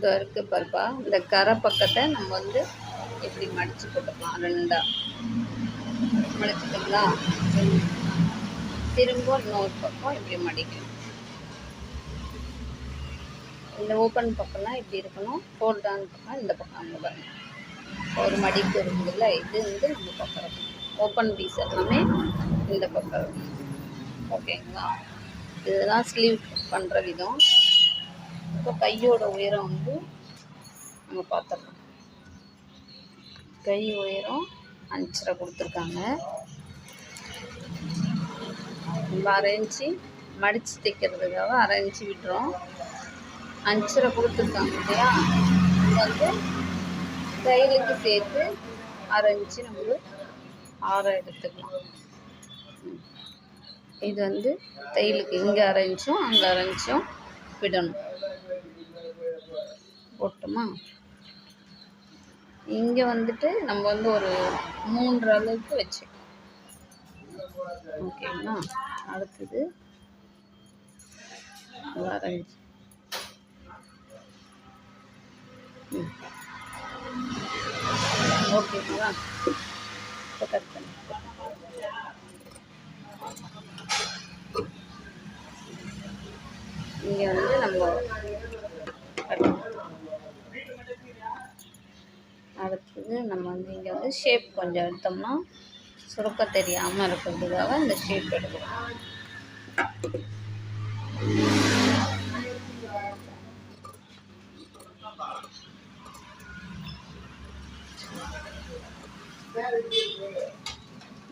இதோ இருக்குது பாருப்பா. இந்த கரை பக்கத்தை நம்ம வந்து இப்படி மடித்து போட்டுக்கலாம். ரெண்டாக மடிச்சுக்கலாம். திரும்ப இன்னொரு பக்கம் இப்படி மடிக்கணும். இந்த ஓப்பன் பக்கம்லாம் இப்படி இருக்கணும். ஃபோல்டான பக்கம் இந்த பக்கம் அங்கே வரணும். ஒரு மடிப்பு இருக்குதுல்ல, இது வந்து நம்ம பக்கம் இருக்கணும். ஓப்பன் பீஸ் எல்லாமே இந்த பக்கம் இருக்கணும். ஓகேங்களா? இதுதான் ஸ்லீவ் பண்ணுற விதம். இப்போ கையோட உயரம் வந்து நம்ம பார்த்துடலாம். கை உயரம் 5.5 கொடுத்துருக்காங்க. நம்ம 1/2 இன்ச்சு மடித்து தைக்கிறதுக்காக 1/2 இன்ச்சு விட்டுறோம். 5.5 கொடுத்துருக்காங்க இல்லையா? இது வந்து தையலுக்கு சேர்த்து 1/2 இன்ச்சு நமக்கு 6 எடுத்துக்கலாம். இது வந்து தையலுக்கு இங்கே 1/2 இன்ச்சும் அங்கே 1/2 இன்ச்சும் விடணும். போட்டோமா? இங்கே வந்துட்டு நம்ம வந்து ஒரு 3 அளவுக்கு வச்சு. ஓகேங்களா? அடுத்தது 1/2 இன்ச்சு. ஓகேங்களா? இப்போ கட் பண்ணி இங்கே வந்து நம்ம அடுத்தது நம்ம வந்து இங்கே வந்து ஷேப் கொஞ்சம் எடுத்தோம்னா சுருக்க தெரியாமல் இருக்கிறதுக்காக இந்த ஷேப் எடுக்கணும்.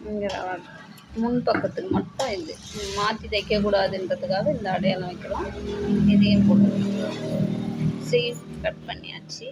இங்கே முன் பக்கத்துக்கு மட்டும் இது மாற்றி தைக்கக்கூடாதுன்றதுக்காக இந்த அடையாளம் வைக்கிறோம். இதையும் போட்டு சீட் கட் பண்ணியாச்சு.